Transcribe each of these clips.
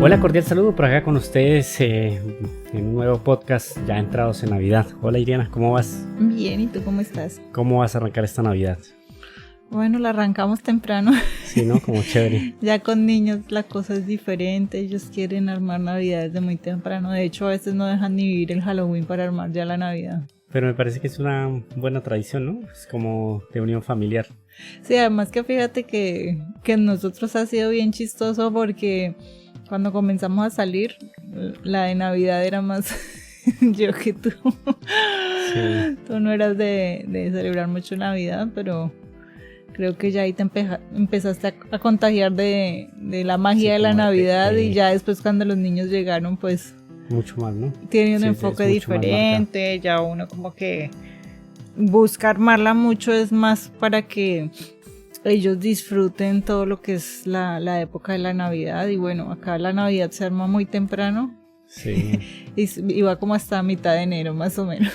Hola, cordial saludo por acá con ustedes en un nuevo podcast ya entrados en Navidad. Hola Iriana, ¿cómo vas? Bien, ¿y tú cómo estás? ¿Cómo vas a arrancar esta Navidad? Bueno, la arrancamos temprano. Sí, ¿no? Como chévere. Ya con niños la cosa es diferente, ellos quieren armar Navidad desde muy temprano. De hecho, a veces no dejan ni vivir el Halloween para armar ya la Navidad. Pero me parece que es una buena tradición, ¿no? Es como de unión familiar. Sí, además que fíjate que nosotros ha sido bien chistoso porque cuando comenzamos a salir, la de Navidad era más yo que tú. Sí. Tú no eras de celebrar mucho Navidad, pero creo que ya ahí te empezaste a contagiar de la magia de la Navidad y ya después cuando los niños llegaron, pues mucho más, ¿no? Tiene un enfoque diferente, ya uno como que busca armarla mucho, es más para que ellos disfruten todo lo que es la época de la Navidad. Y bueno, acá la Navidad se arma muy temprano. Sí. y va como hasta mitad de enero más o menos.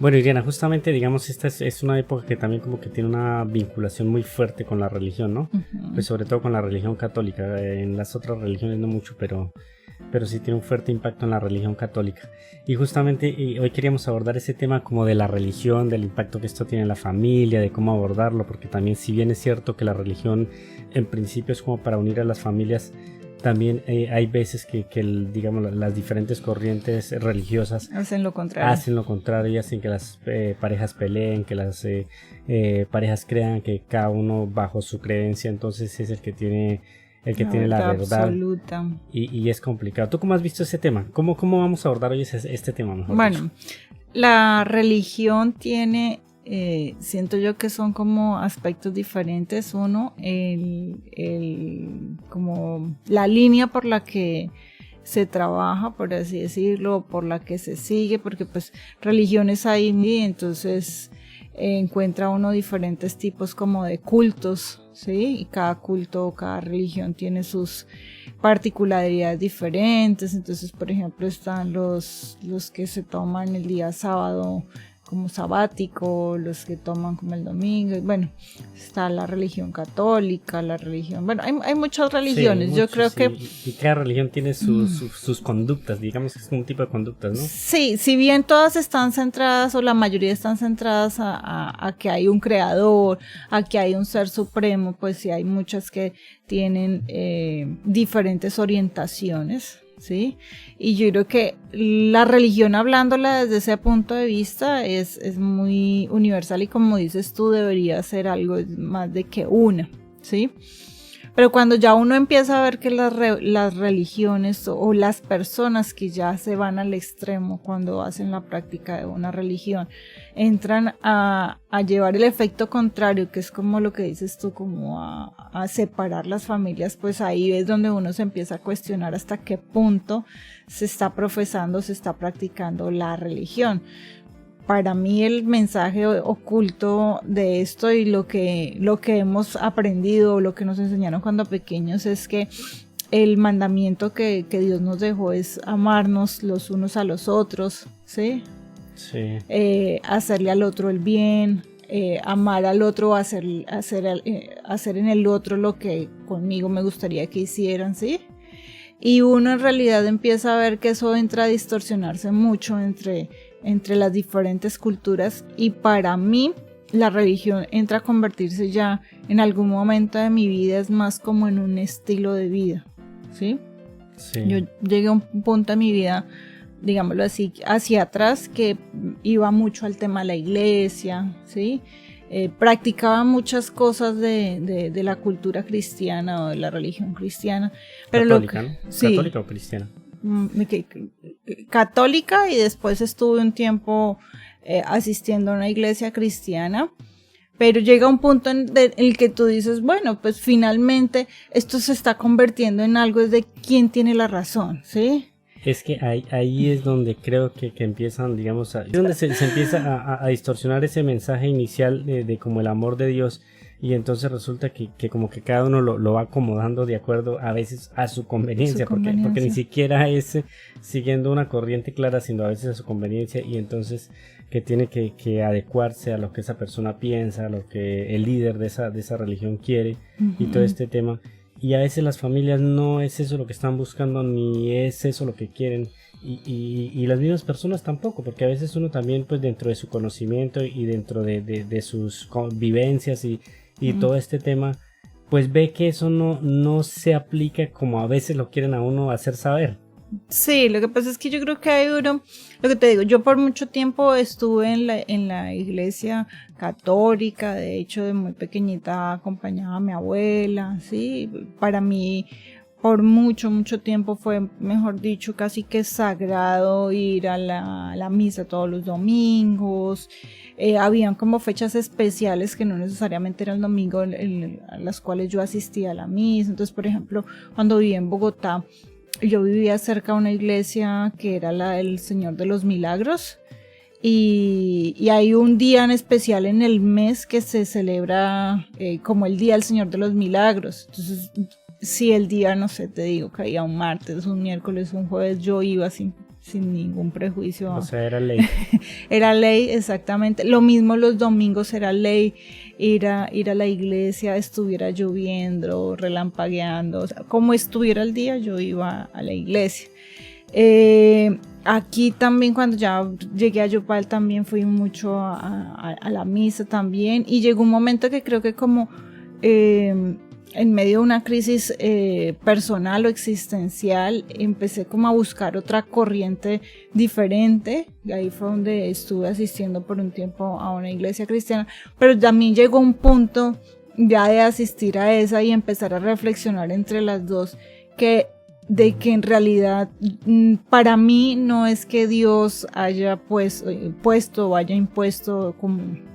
Bueno, Iriana, justamente digamos esta es una época que también como que tiene una vinculación muy fuerte con la religión, ¿no? Uh-huh. Pues sobre todo con la religión católica. En las otras religiones no mucho, pero sí tiene un fuerte impacto en la religión católica. Y justamente hoy queríamos abordar ese tema como de la religión, del impacto que esto tiene en la familia, de cómo abordarlo, porque también si bien es cierto que la religión en principio es como para unir a las familias, también hay veces que digamos las diferentes corrientes religiosas hacen lo contrario y hacen que las parejas peleen, que las parejas crean que cada uno bajo su creencia entonces es el que tiene la verdad absoluta. Y es complicado. ¿Tú cómo has visto ese tema? ¿Cómo vamos a abordar hoy este tema mejor? Bueno, dicho? La religión tiene, siento yo que son como aspectos diferentes. Uno, como la línea por la que se trabaja, por así decirlo, por la que se sigue, porque pues religiones hay y entonces encuentra uno diferentes tipos como de cultos, ¿sí? Y cada culto, cada religión tiene sus particularidades diferentes. Entonces, por ejemplo, están los que se toman el día sábado como sabático, los que toman como el domingo. Bueno, está la religión católica, bueno, hay muchas religiones. Yo creo que y cada religión tiene sus conductas, digamos que es un tipo de conductas, ¿no? Sí, si bien todas están centradas o la mayoría están centradas a que hay un creador, a que hay un ser supremo, pues sí hay muchas que tienen diferentes orientaciones, ¿sí? Y yo creo que la religión, hablándola desde ese punto de vista, es muy universal y como dices tú, debería ser algo más de que una, ¿sí? Pero cuando ya uno empieza a ver que las religiones o las personas que ya se van al extremo cuando hacen la práctica de una religión, entran a llevar el efecto contrario, que es como lo que dices tú, como a separar las familias, pues ahí es donde uno se empieza a cuestionar hasta qué punto se está profesando, se está practicando la religión. Para mí el mensaje oculto de esto y lo que hemos aprendido, lo que nos enseñaron cuando pequeños es que el mandamiento que Dios nos dejó es amarnos los unos a los otros, ¿sí? Sí. Hacerle al otro el bien, amar al otro, hacer en el otro lo que conmigo me gustaría que hicieran, ¿sí? Y uno en realidad empieza a ver que eso entra a distorsionarse mucho entre las diferentes culturas, y para mí la religión entra a convertirse ya en algún momento de mi vida es más como en un estilo de vida, ¿sí? Sí. Yo llegué a un punto de mi vida, digámoslo así, hacia atrás, que iba mucho al tema de la iglesia, ¿sí? Practicaba muchas cosas de la cultura cristiana o de la religión cristiana. Pero católica, ¿no? Sí, ¿Católica o cristiana? Católica, y después estuve un tiempo asistiendo a una iglesia cristiana, pero llega un punto en el que tú dices, bueno, pues finalmente esto se está convirtiendo en algo de quién tiene la razón, ¿sí? Es que ahí es donde creo que empiezan, digamos, es donde se empieza a distorsionar ese mensaje inicial de como el amor de Dios. Y entonces resulta que como que cada uno lo va acomodando de acuerdo a veces a su conveniencia, porque ni siquiera es siguiendo una corriente clara, sino a veces a su conveniencia, y entonces que tiene que adecuarse a lo que esa persona piensa, a lo que el líder de esa religión quiere, uh-huh. Y todo este tema. y a veces las familias no es eso lo que están buscando ni es eso lo que quieren, y las mismas personas tampoco, porque a veces uno también pues dentro de su conocimiento y dentro de sus vivencias y todo este tema pues ve que eso no se aplica como a veces lo quieren a uno hacer saber. Sí, lo que pasa es que yo creo que hay uno, lo que te digo, yo por mucho tiempo estuve en la iglesia católica, de hecho de muy pequeñita acompañaba a mi abuela, sí, para mí por mucho tiempo fue, mejor dicho, casi que sagrado ir a la misa todos los domingos. Habían como fechas especiales que no necesariamente eran domingo a las cuales yo asistía a la misa. Entonces, por ejemplo, cuando vivía en Bogotá, yo vivía cerca de una iglesia que era la del Señor de los Milagros, y hay un día en especial en el mes que se celebra como el Día del Señor de los Milagros. Entonces, si el día, no sé, te digo, caía un martes, un miércoles, un jueves, yo iba sin ningún prejuicio. O sea, era ley. Era ley, exactamente. Lo mismo los domingos era ley ir a la iglesia, estuviera lloviendo, relampagueando, o sea, como estuviera el día, yo iba a la iglesia. Aquí también cuando ya llegué a Yopal también fui mucho a la misa también, y llegó un momento que creo que como en medio de una crisis personal o existencial, empecé como a buscar otra corriente diferente, y ahí fue donde estuve asistiendo por un tiempo a una iglesia cristiana, pero también llegó un punto ya de asistir a esa y empezar a reflexionar entre las dos, de que en realidad para mí no es que Dios haya puesto o haya impuesto como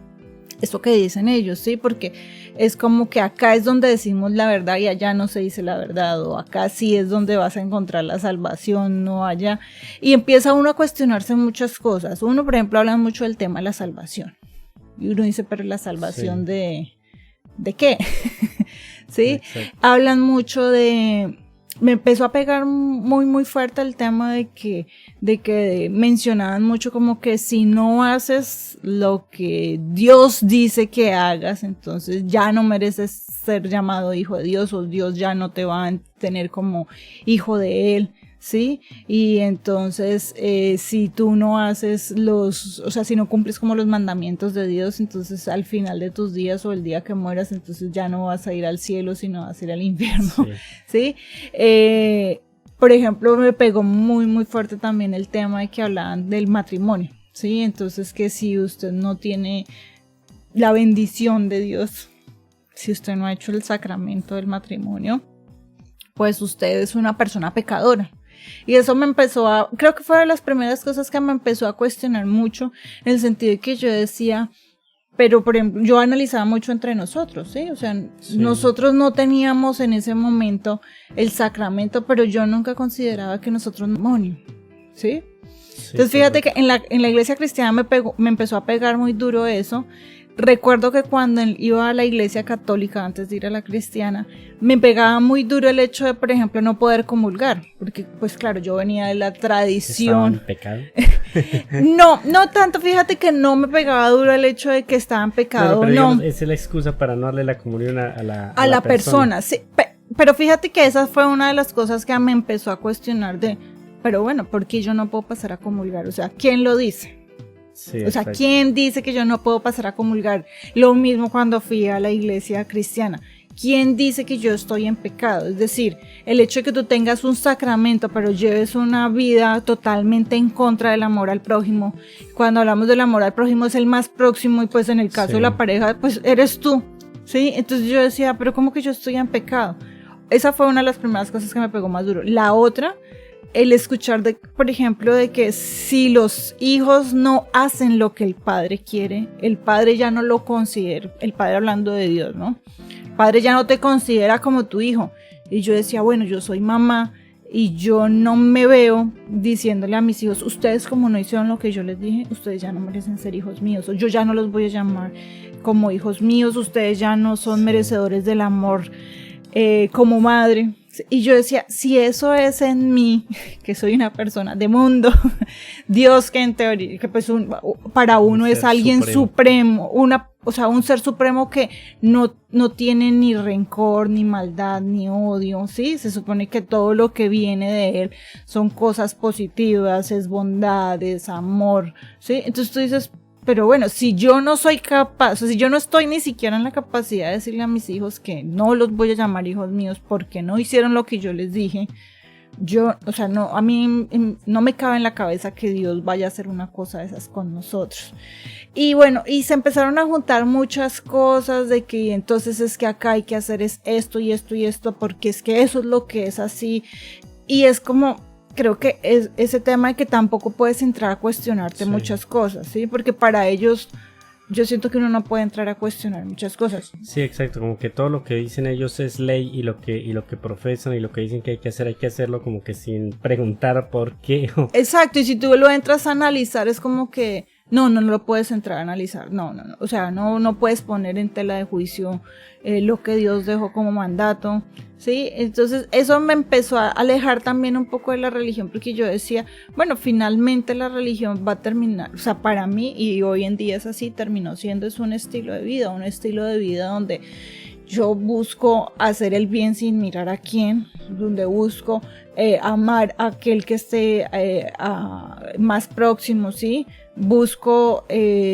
esto que dicen ellos, ¿sí? Porque es como que acá es donde decimos la verdad y allá no se dice la verdad, o acá sí es donde vas a encontrar la salvación, no allá. Y empieza uno a cuestionarse muchas cosas. Uno, por ejemplo, habla mucho del tema de la salvación. Y uno dice, pero ¿la salvación ¿de qué? ¿Sí? Exacto. Hablan mucho me empezó a pegar muy fuerte el tema de que mencionaban mucho como que si no haces lo que Dios dice que hagas, entonces ya no mereces ser llamado hijo de Dios, o Dios ya no te va a tener como hijo de él, ¿sí? Y entonces si tú no haces si no cumples como los mandamientos de Dios, entonces al final de tus días o el día que mueras, entonces ya no vas a ir al cielo, sino vas a ir al infierno, ¿sí? Por ejemplo, me pegó muy fuerte también el tema de que hablaban del matrimonio, ¿sí? Entonces que si usted no tiene la bendición de Dios, si usted no ha hecho el sacramento del matrimonio, pues usted es una persona pecadora. Y eso me creo que fue de las primeras cosas que me empezó a cuestionar mucho, en el sentido de que yo decía, pero por ejemplo, yo analizaba mucho entre nosotros, ¿sí? O sea, nosotros no teníamos en ese momento el sacramento, pero yo nunca consideraba que nosotros no demonio, ¿sí? Entonces fíjate que en la iglesia cristiana me empezó a pegar muy duro eso. Recuerdo que cuando iba a la iglesia católica antes de ir a la cristiana, me pegaba muy duro el hecho de, por ejemplo, no poder comulgar, porque pues claro, yo venía de la tradición. ¿Estaba en pecado? No tanto, fíjate que no me pegaba duro el hecho de que estaba en pecado, pero digamos, esa es la excusa para no darle la comunión a la persona. Sí, pero fíjate que esa fue una de las cosas que me empezó a cuestionar pero bueno, ¿por qué yo no puedo pasar a comulgar? O sea, ¿quién lo dice? Sí, o sea, exacto. ¿Quién dice que yo no puedo pasar a comulgar? Lo mismo cuando fui a la iglesia cristiana. ¿Quién dice que yo estoy en pecado? Es decir, el hecho de que tú tengas un sacramento, pero lleves una vida totalmente en contra del amor al prójimo. Cuando hablamos del amor al prójimo es el más próximo, y pues en el caso de la pareja, pues eres tú, ¿sí? Entonces yo decía, pero ¿cómo que yo estoy en pecado? Esa fue una de las primeras cosas que me pegó más duro. La otra, el escuchar por ejemplo, de que si los hijos no hacen lo que el padre quiere, el padre ya no lo considera, el padre hablando de Dios, ¿no? El padre ya no te considera como tu hijo. Y yo decía, bueno, yo soy mamá y yo no me veo diciéndole a mis hijos, ustedes como no hicieron lo que yo les dije, ustedes ya no merecen ser hijos míos, o yo ya no los voy a llamar como hijos míos, ustedes ya no son merecedores del amor como madre, Y yo decía, si eso es en mí, que soy una persona de mundo, Dios que en teoría, que pues para uno es alguien supremo, o sea, un ser supremo que no tiene ni rencor, ni maldad, ni odio, ¿sí? Se supone que todo lo que viene de él son cosas positivas, es bondad, es amor, ¿sí? Entonces tú dices, pero bueno, si yo no soy capaz, o si yo no estoy ni siquiera en la capacidad de decirle a mis hijos que no los voy a llamar hijos míos porque no hicieron lo que yo les dije, o sea, no, a mí no me cabe en la cabeza que Dios vaya a hacer una cosa de esas con nosotros. Y bueno, y se empezaron a juntar muchas cosas de que entonces es que acá hay que hacer es esto y esto y esto, porque es que eso es lo que es así. Y es como, creo que es ese tema de que tampoco puedes entrar a cuestionarte muchas cosas, ¿sí? Porque para ellos, yo siento que uno no puede entrar a cuestionar muchas cosas. Sí, exacto, como que todo lo que dicen ellos es ley y lo que profesan y lo que dicen que hay que hacerlo como que sin preguntar por qué. Exacto, y si tú lo entras a analizar es como que no lo puedes entrar a analizar, no, o sea, no puedes poner en tela de juicio lo que Dios dejó como mandato, ¿sí? Entonces eso me empezó a alejar también un poco de la religión, porque yo decía, bueno, finalmente la religión va a terminar, o sea, para mí, y hoy en día es así, terminó siendo es un estilo de vida donde yo busco hacer el bien sin mirar a quién, donde busco amar a aquel que esté más próximo, ¿sí? Busco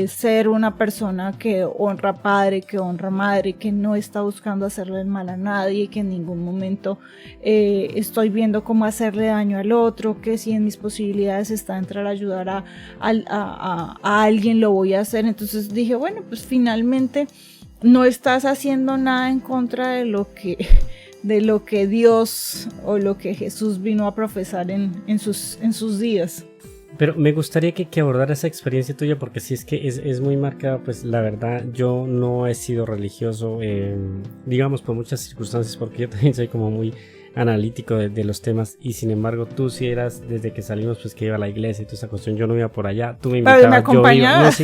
ser una persona que honra padre, que honra madre, que no está buscando hacerle el mal a nadie, que en ningún momento estoy viendo cómo hacerle daño al otro, que si en mis posibilidades está entrar a ayudar a alguien lo voy a hacer. Entonces dije, bueno, pues finalmente no estás haciendo nada en contra de lo que Dios o lo que Jesús vino a profesar en sus días. Pero me gustaría que abordara esa experiencia tuya, porque sí es que es muy marcada. Pues la verdad, yo no he sido religioso, digamos, por muchas circunstancias, porque yo también soy como muy analítico de los temas, y sin embargo tú sí eras, desde que salimos, pues que iba a la iglesia y toda esa cuestión. Yo no iba por allá, tú me invitabas. Pero me acompañabas.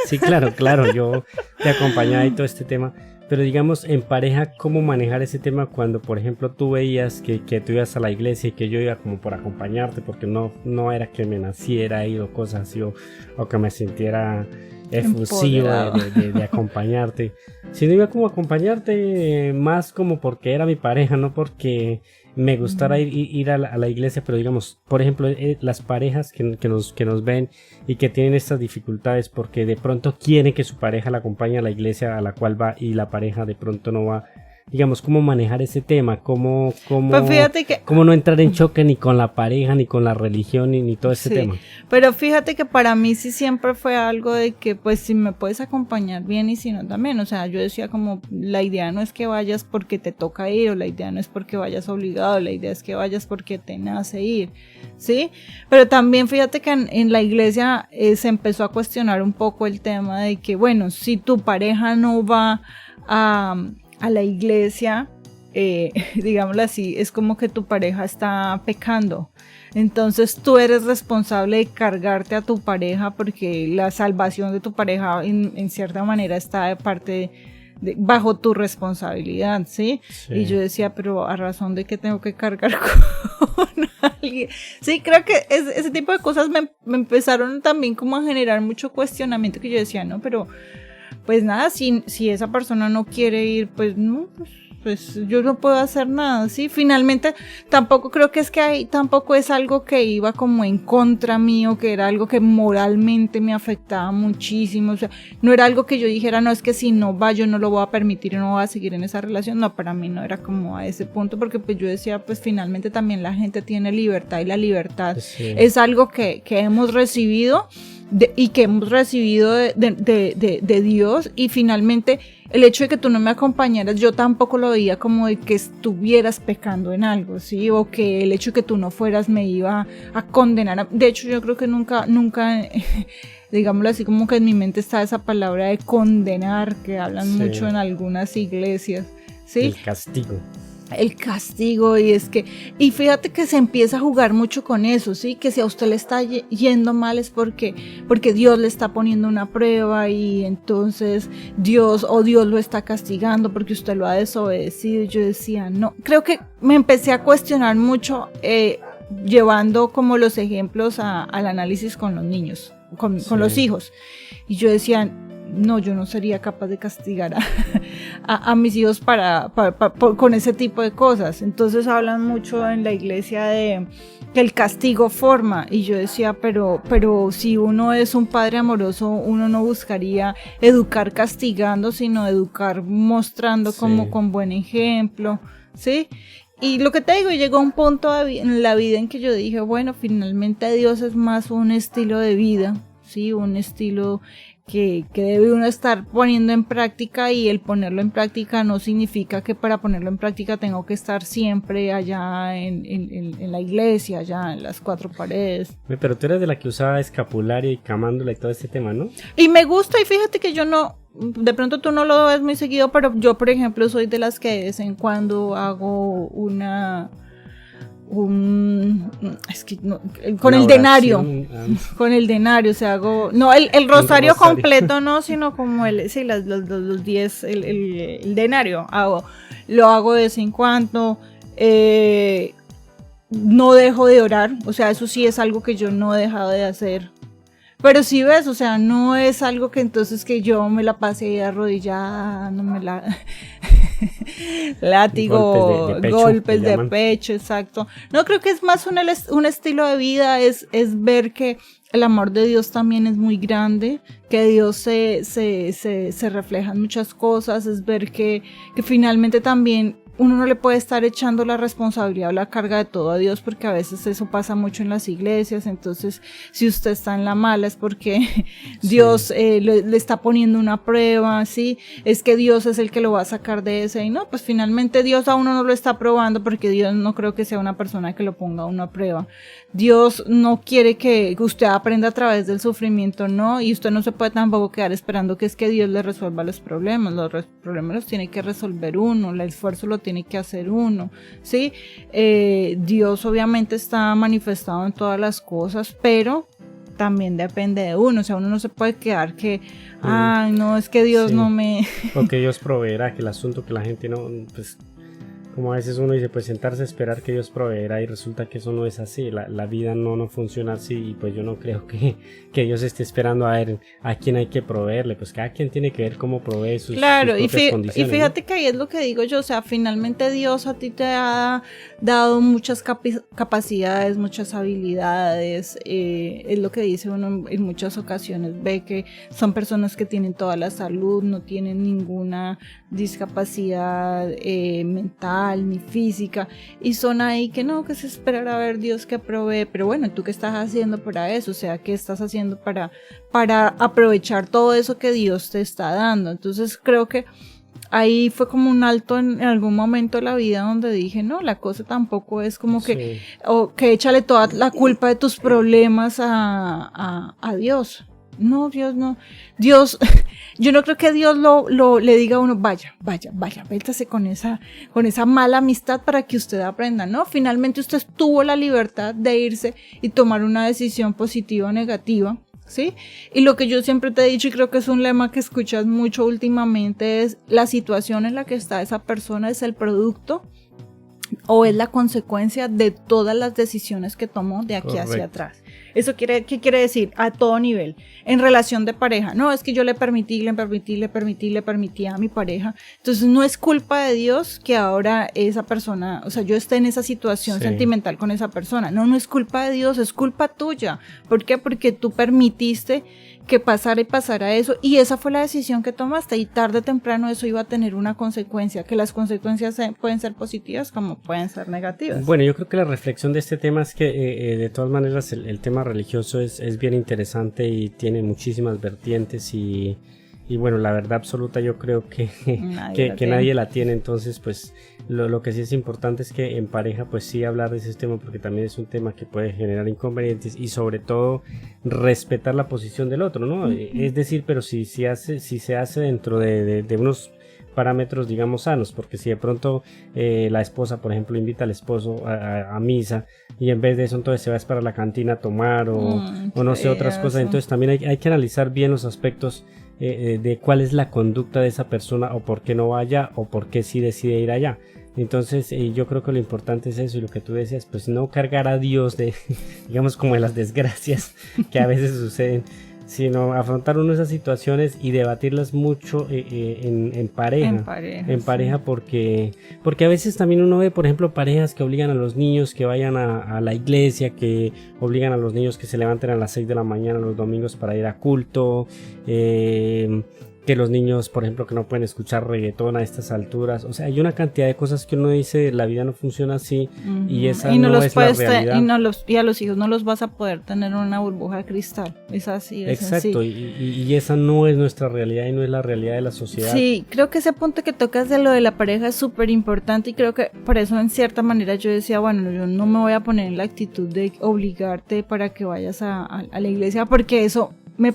Sí, claro, yo te acompañaba y todo este tema. Pero digamos, en pareja, ¿cómo manejar ese tema cuando, por ejemplo, tú veías que tú ibas a la iglesia y que yo iba como por acompañarte, porque no era que me naciera ir o cosas así, o que me sintiera efusivo de acompañarte, sino iba como a acompañarte más como porque era mi pareja, no porque me gustara ir a la iglesia. Pero digamos, por ejemplo, las parejas que nos ven y que tienen estas dificultades porque de pronto quieren que su pareja la acompañe a la iglesia a la cual va y la pareja de pronto no va, digamos, cómo manejar ese tema, cómo no entrar en choque ni con la pareja, ni con la religión, ni todo ese tema. Pero fíjate que para mí sí siempre fue algo de que pues si me puedes acompañar bien y si no también, o sea, yo decía como la idea no es que vayas porque te toca ir, o la idea no es porque vayas obligado, la idea es que vayas porque te nace ir, ¿sí? Pero también fíjate que en la iglesia se empezó a cuestionar un poco el tema de que bueno, si tu pareja no va a la iglesia, digámoslo así, es como que tu pareja está pecando. Entonces tú eres responsable de cargarte a tu pareja, porque la salvación de tu pareja en cierta manera está de parte bajo tu responsabilidad, ¿sí? Y yo decía, pero a razón de que tengo que cargar con alguien. Sí, creo que ese tipo de cosas me empezaron también como a generar mucho cuestionamiento, que yo decía, no, pero pues nada, si esa persona no quiere ir, pues no, pues yo no puedo hacer nada, ¿sí? Finalmente tampoco creo que tampoco es algo que iba como en contra mío, que era algo que moralmente me afectaba muchísimo, o sea, no era algo que yo dijera, no, es que si no va yo no lo voy a permitir y no voy a seguir en esa relación. No, para mí no era como a ese punto, porque pues yo decía, pues finalmente también la gente tiene libertad, y la libertad es algo que hemos recibido y que hemos recibido de Dios, y finalmente el hecho de que tú no me acompañaras, yo tampoco lo veía como de que estuvieras pecando en algo, ¿sí? O que el hecho de que tú no fueras me iba a condenar. De hecho, yo creo que nunca, digámoslo así, como que en mi mente está esa palabra de condenar, que hablan mucho en algunas iglesias, ¿sí? El castigo. el castigo, y fíjate que se empieza a jugar mucho con eso, ¿sí? Que si a usted le está yendo mal es porque Dios le está poniendo una prueba, y entonces Dios lo está castigando porque usted lo ha desobedecido. Yo decía, no, creo que me empecé a cuestionar mucho, llevando como los ejemplos al análisis con los niños, con los hijos, y yo decía, no, yo no sería capaz de castigar a mis hijos con ese tipo de cosas. Entonces hablan mucho en la iglesia de que el castigo forma, y yo decía, pero si uno es un padre amoroso, uno no buscaría educar castigando, sino educar mostrando como con buen ejemplo, ¿sí? Y lo que te digo, llegó un punto en la vida en que yo dije, bueno, finalmente Dios es más un estilo de vida, ¿sí? Un estilo que debe uno estar poniendo en práctica, y el ponerlo en práctica no significa que para ponerlo en práctica tengo que estar siempre allá en la iglesia, allá en las cuatro paredes. Pero tú eres de la que usaba escapulario y camándula y todo este tema, ¿no? Y me gusta, y fíjate que yo no, de pronto tú no lo ves muy seguido, pero yo, por ejemplo, soy de las que de vez en cuando hago con el denario, con el denario, o sea, hago, no el rosario completo, no, sino como los 10, el denario, lo hago de vez en cuando, no dejo de orar, o sea, eso sí es algo que yo no he dejado de hacer. Pero si ves, o sea, no es algo que entonces que yo me la pase arrodillada, no me la... látigo, golpes de pecho, exacto. No, creo que es más un estilo de vida, es ver que el amor de Dios también es muy grande, que Dios se refleja en muchas cosas, es ver que finalmente también uno no le puede estar echando la responsabilidad o la carga de todo a Dios, porque a veces eso pasa mucho en las iglesias. Entonces, si usted está en la mala es porque Dios le está poniendo una prueba, ¿sí? Es que Dios es el que lo va a sacar de ese, y no, pues finalmente Dios a uno no lo está probando, porque Dios no creo que sea una persona que lo ponga a una prueba. Dios no quiere que usted aprenda a través del sufrimiento, no, y usted no se puede tampoco quedar esperando que es que Dios le resuelva los problemas los tiene que resolver uno, el esfuerzo lo tiene que hacer uno, ¿sí? Dios obviamente está manifestado en todas las cosas, pero también depende de uno, o sea, uno no se puede quedar que, ay, no, es que Dios no me... O que Dios proveerá, que el asunto que la gente no, pues... Como a veces uno dice, pues sentarse a esperar que Dios proveerá, y resulta que eso no es así, la vida no funciona así, y pues yo no creo que Dios esté esperando a ver a quién hay que proveerle, pues cada quien tiene que ver cómo provee sus propias condiciones. Y fíjate, ¿no? Que ahí es lo que digo yo, o sea, finalmente Dios a ti te ha dado muchas capacidades, muchas habilidades, es lo que dice uno en muchas ocasiones, ve que son personas que tienen toda la salud, no tienen ninguna discapacidad mental ni física, y son ahí que no, que se esperar a ver Dios que provee. Pero bueno, ¿tú qué estás haciendo para eso? O sea, ¿qué estás haciendo para aprovechar todo eso que Dios te está dando? Entonces creo que ahí fue como un alto en algún momento de la vida donde dije, no, la cosa tampoco es como que échale toda la culpa de tus problemas a Dios. No, Dios no. Dios, yo no creo que Dios le diga a uno, vaya, vétase con esa mala amistad para que usted aprenda. No, finalmente usted tuvo la libertad de irse y tomar una decisión positiva o negativa, ¿sí? Y lo que yo siempre te he dicho, y creo que es un lema que escuchas mucho últimamente, es la situación en la que está esa persona es el producto o es la consecuencia de todas las decisiones que tomó de aquí hacia atrás. ¿Eso qué quiere decir? A todo nivel. En relación de pareja. No, es que yo le permití a mi pareja. Entonces no es culpa de Dios que ahora esa persona, o sea, yo esté en esa situación sentimental con esa persona. No es culpa de Dios, es culpa tuya. ¿Por qué? Porque tú permitiste que pasara eso, y esa fue la decisión que tomaste, y tarde o temprano eso iba a tener una consecuencia, que las consecuencias pueden ser positivas como pueden ser negativas. Bueno, yo creo que la reflexión de este tema es que de todas maneras el tema religioso es bien interesante y tiene muchísimas vertientes, y bueno, la verdad absoluta yo creo que nadie la tiene. Entonces pues lo que sí es importante es que en pareja pues sí hablar de ese tema, porque también es un tema que puede generar inconvenientes, y sobre todo respetar la posición del otro, ¿no? Es decir, pero si se hace dentro de unos parámetros, digamos, sanos, porque si de pronto la esposa, por ejemplo, invita al esposo a misa y en vez de eso entonces se va a esperar a la cantina a tomar o no sé, otras cosas, entonces también hay que analizar bien los aspectos de cuál es la conducta de esa persona o por qué no va allá o por qué sí decide ir allá. Entonces yo creo que lo importante es eso, y lo que tú decías, pues no cargar a Dios de, digamos, como de las desgracias que a veces suceden, sino afrontar uno esas situaciones y debatirlas mucho en pareja, porque a veces también uno ve, por ejemplo, parejas que obligan a los niños que vayan a la iglesia, que obligan a los niños que se levanten a las 6 de la mañana los domingos para ir a culto, que los niños, por ejemplo, que no pueden escuchar reggaetón a estas alturas. O sea, hay una cantidad de cosas que uno dice, la vida no funciona así, y esa no es la realidad. Y a los hijos no los vas a poder tener en una burbuja de cristal. Es así, es exacto, y esa no es nuestra realidad y no es la realidad de la sociedad. Sí, creo que ese punto que tocas de lo de la pareja es súper importante, y creo que por eso en cierta manera yo decía, bueno, yo no me voy a poner en la actitud de obligarte para que vayas a la iglesia, porque eso me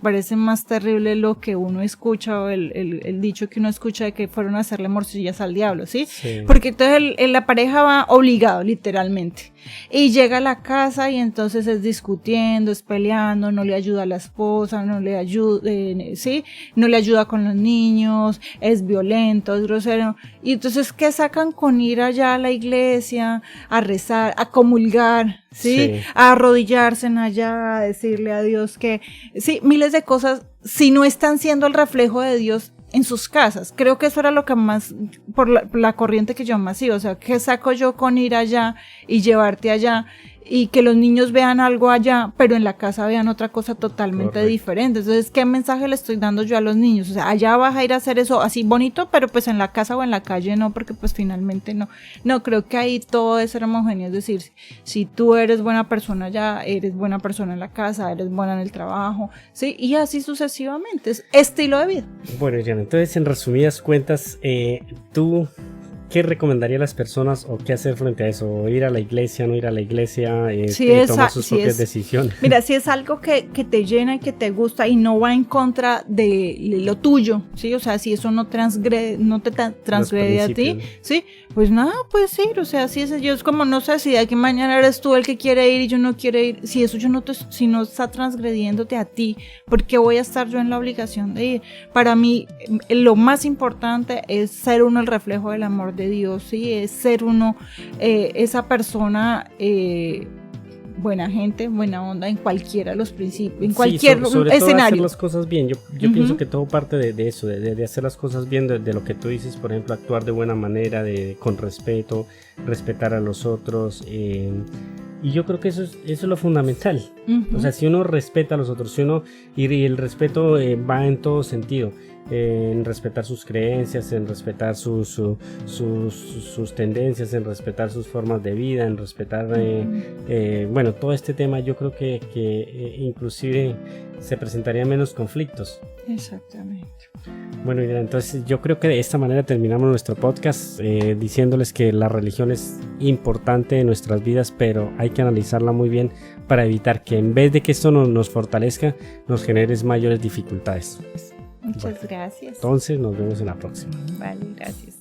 parece más terrible lo que uno escucha, o el dicho que uno escucha de que fueron a hacerle morcillas al diablo, ¿sí? Porque entonces la pareja va obligado, literalmente, y llega a la casa y entonces es discutiendo, es peleando, no le ayuda a la esposa, no le ayuda, ¿sí? No le ayuda con los niños, es violento, es grosero, y entonces ¿qué sacan con ir allá a la iglesia, a rezar, a comulgar, ¿sí? A arrodillarse en allá, a decirle a Dios que, sí, miles de cosas, si no están siendo el reflejo de Dios en sus casas? Creo que eso era lo que más, por la corriente que yo más iba, o sea, ¿qué saco yo con ir allá y llevarte allá y que los niños vean algo allá, pero en la casa vean otra cosa totalmente diferente? Entonces, ¿qué mensaje le estoy dando yo a los niños? O sea, allá vas a ir a hacer eso así bonito, pero pues en la casa o en la calle no, porque pues finalmente no, creo que ahí todo es ser homogéneo, es decir, si tú eres buena persona allá, eres buena persona en la casa, eres buena en el trabajo, sí, y así sucesivamente, es estilo de vida. Bueno, Iriana, entonces en resumidas cuentas, tú, ¿qué recomendaría a las personas o qué hacer frente a eso? ¿O ir a la iglesia, no ir a la iglesia, tomar sus propias decisiones? Mira, si es algo que te llena y que te gusta y no va en contra de lo tuyo, ¿sí? O sea, si eso no te transgrede a ti, ¿sí? Pues nada, puedes ir, o sea, si es como, no sé, si de aquí mañana eres tú el que quiere ir y yo no quiero ir, si eso si no está transgrediéndote a ti, ¿por qué voy a estar yo en la obligación de ir? Para mí, lo más importante es ser uno el reflejo del amor de Dios, sí, es ser uno esa persona buena gente, buena onda en cualquiera de los principios, en cualquier sobre escenario. Todo hacer las cosas bien. Yo pienso que todo parte de eso, de hacer las cosas bien, de lo que tú dices, por ejemplo, actuar de buena manera, con respeto, respetar a los otros. Y yo creo que eso es lo fundamental. O sea, si uno respeta a los otros, y el respeto va en todo sentido, en respetar sus creencias, en respetar sus tendencias, en respetar sus formas de vida, en respetar, bueno, todo este tema. Yo creo que inclusive se presentarían menos conflictos. Exactamente. Bueno, entonces yo creo que de esta manera terminamos nuestro podcast, diciéndoles que la religión es importante en nuestras vidas, pero hay que analizarla muy bien para evitar que en vez de que esto nos fortalezca, nos genere mayores dificultades. Muchas gracias. Entonces nos vemos en la próxima. Vale, gracias.